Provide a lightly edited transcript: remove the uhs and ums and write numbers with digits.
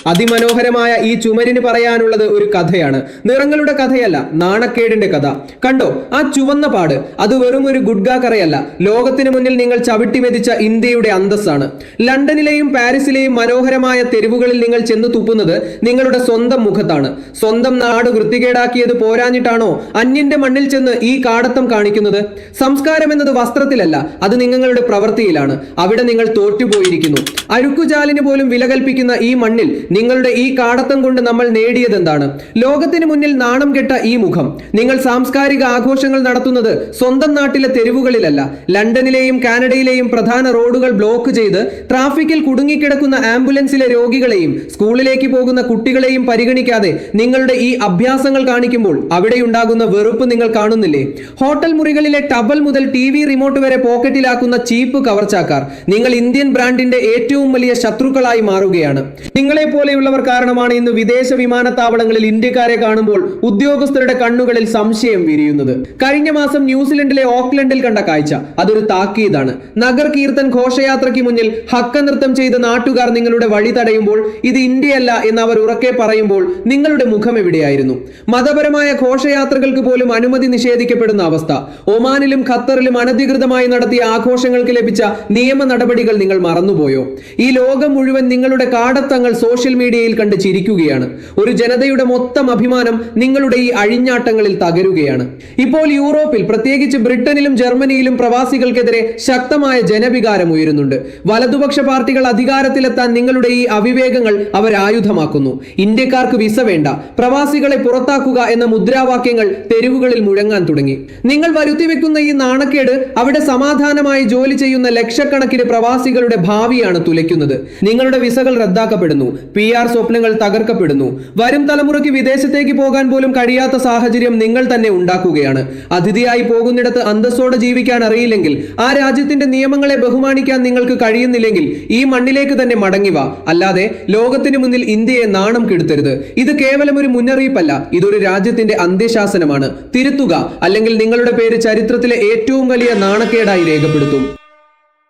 അതിമനോഹരമായ ഈ ചുമരിന് പറയാനുള്ളത് ഒരു കഥയാണ്. നിറങ്ങളുടെ കഥയല്ല, നാണക്കേടിന്റെ കഥ. കണ്ടോ ആ ചുവന്ന പാട്? അത് വെറും ഒരു ഗുഡ്ഗാ കറയല്ല, ലോകത്തിന് മുന്നിൽ നിങ്ങൾ ചവിട്ടി മെതിച്ച ഇന്ത്യയുടെ അന്തസ്സാണ്. ലണ്ടനിലെയും പാരീസിലെയും മനോഹരമായ തെരുവുകളിൽ നിങ്ങൾ ചെന്ന് തുപ്പുന്നത് നിങ്ങളുടെ സ്വന്തം മുഖത്താണ്. സ്വന്തം നാട് വൃത്തികേടാക്കിയത് പോരാഞ്ഞിട്ടാണോ അന്യന്റെ മണ്ണിൽ ചെന്ന് ഈ കാടത്തം കാണിക്കുന്നത്? സംസ്കാരം എന്നത് വസ്ത്രത്തിലല്ല, അത് നിങ്ങളുടെ പ്രവൃത്തിയിലാണ്. അവിടെ നിങ്ങൾ തോറ്റുപോയിരിക്കുന്നു. അഴുക്കുചാലിന് പോലും വില കൽപ്പിക്കുന്ന ഈ മണ്ണിൽ നിങ്ങളുടെ ഈ കാടത്തം കൊണ്ട് നമ്മൾ നേടിയതെന്താണ്? ലോകത്തിന് മുന്നിൽ നാണം കെട്ട ഈ മുഖം. നിങ്ങൾ സാംസ്കാരിക ആഘോഷങ്ങൾ നടത്തുന്നത് സ്വന്തം നാട്ടിലെ തെരുവുകളിലല്ല, ലണ്ടനിലെയും കാനഡയിലെയും പ്രധാന റോഡുകൾ ബ്ലോക്ക് ചെയ്ത് ട്രാഫിക്കിൽ കുടുങ്ങിക്കിടക്കുന്ന ആംബുലൻസിലെ രോഗികളെയും സ്കൂളിലേക്ക് പോകുന്ന കുട്ടികളെയും പരിഗണിക്കാതെ നിങ്ങളുടെ ഈ അഭ്യാസങ്ങൾ കാണിക്കുമ്പോൾ അവിടെയുണ്ടാകുന്ന വെറുപ്പ് നിങ്ങൾ കാണുന്നില്ലേ? ഹോട്ടൽ മുറികളിലെ ടവൽ മുതൽ TV റിമോട്ട് വരെ പോക്കറ്റിലാക്കുന്ന ചീപ്പ് കവർച്ചാക്കാർ നിങ്ങൾ ഇന്ത്യൻ ബ്രാൻഡിന്റെ ഏറ്റവും വലിയ ശത്രുക്കളായി മാറുകയാണ്. നിങ്ങളെ പോലെയുള്ളവർ കാരണമാണ് ഇന്ന് വിദേശ വിമാനത്താവളങ്ങളിൽ ഇന്ത്യക്കാരെ കാണുമ്പോൾ ഉദ്യോഗസ്ഥരുടെ കണ്ണുകളിൽ സംശയം വിരിയുന്നത്. കഴിഞ്ഞ മാസം ന്യൂസിലൻഡിലെ ഓക്ലൻഡിൽ കണ്ട കാഴ്ച അതൊരു താക്കീതാണ്. നഗർ കീർത്തൻ ഘോഷയാത്രയ്ക്ക് മുന്നിൽ ഹക്ക നൃത്തം ചെയ്ത നാട്ടുകാർ നിങ്ങളുടെ വഴി തടയുമ്പോൾ ഇത് ഇന്ത്യയല്ല എന്ന് അവർ ഉറക്കെ പറയുമ്പോൾ നിങ്ങളുടെ മുഖം എവിടെയായിരുന്നു? മതപരമായ ഘോഷയാത്രകൾക്ക് പോലും അനുമതി നിഷേധിക്കപ്പെടുന്ന അവസ്ഥ. ഒമാനിലും ഖത്തറിലും അനധികൃതമായി നടത്തിയ ആഘോഷങ്ങൾക്ക് ലഭിച്ച നിയമ നടപടികൾ നിങ്ങൾ മറന്നുപോയോ? ഈ ലോകം മുഴുവൻ നിങ്ങളുടെ കാടത്തങ്ങൾ സോഷ്യൽ മീഡിയയിൽ കണ്ട് ചിരിക്കുകയാണ്. ഒരു ജനതയുടെ മൊത്തം അഭിമാനം നിങ്ങളുടെ ഈ അഴിഞ്ഞാട്ടങ്ങളിൽ തകരുകയാണ്. ഇപ്പോൾ യൂറോപ്പിൽ, പ്രത്യേകിച്ച് ബ്രിട്ടനിലും ജർമ്മനിയിലും പ്രവാസികൾക്കെതിരെ ശക്തമായ ജനവികാരം ഉയരുന്നുണ്ട്. വലതുപക്ഷ പാർട്ടികൾ അധികാരത്തിലെത്താൻ നിങ്ങളുടെ ഈ അവിവേകങ്ങൾ അവർ ആയുധമാക്കുന്നു. ഇന്ത്യക്കാർക്ക് വിസ വേണ്ട, പ്രവാസികളെ പുറത്താക്കുക എന്ന മുദ്രാവാക്യങ്ങൾ തെരുവുകളിൽ മുഴങ്ങാൻ തുടങ്ങി. നിങ്ങൾ വരുത്തിവെക്കുന്ന ഈ നാണക്കേട് അവിടെ സമാധാനമായി ജോലി ചെയ്യുന്ന ലക്ഷക്കണക്കിന് പ്രവാസികളുടെ ഭാവിയാണ് തുലയ്ക്കുന്നത്. നിങ്ങളുടെ വിസകൾ റദ്ദാക്കപ്പെടുന്നു, PR സ്വപ്നങ്ങൾ തകർക്കപ്പെടുന്നു. വരും തലമുറയ്ക്ക് വിദേശത്തേക്ക് പോകാൻ പോലും കഴിയാത്ത സാഹചര്യം നിങ്ങൾ തന്നെ ഉണ്ടാക്കുകയാണ്. അതിഥിയായി പോകുന്നിടത്ത് അന്തസ്സോടെ ജീവിക്കാൻ അറിയില്ലെങ്കിൽ, ആ രാജ്യത്തിന്റെ നിയമങ്ങളെ ബഹുമാനിക്കാൻ നിങ്ങൾക്ക് കഴിയുന്നില്ലെങ്കിൽ ഈ മണ്ണിലേക്ക് തന്നെ മടങ്ങിവ. അല്ലാതെ ലോകത്തിന് മുന്നിൽ ഇന്ത്യയെ നാണം കെടുത്തരുത്. ഇത് കേവലം ഒരു മുന്നറിയിപ്പല്ല, ഇതൊരു രാജ്യത്തിന്റെ അന്ത്യശാസനമാണ്. തിരുത്തുക, അല്ലെങ്കിൽ നിങ്ങളുടെ പേര് ചരിത്രത്തിലെ ഏറ്റവും വലിയ നാണക്കേടായി രേഖപ്പെടുത്തും.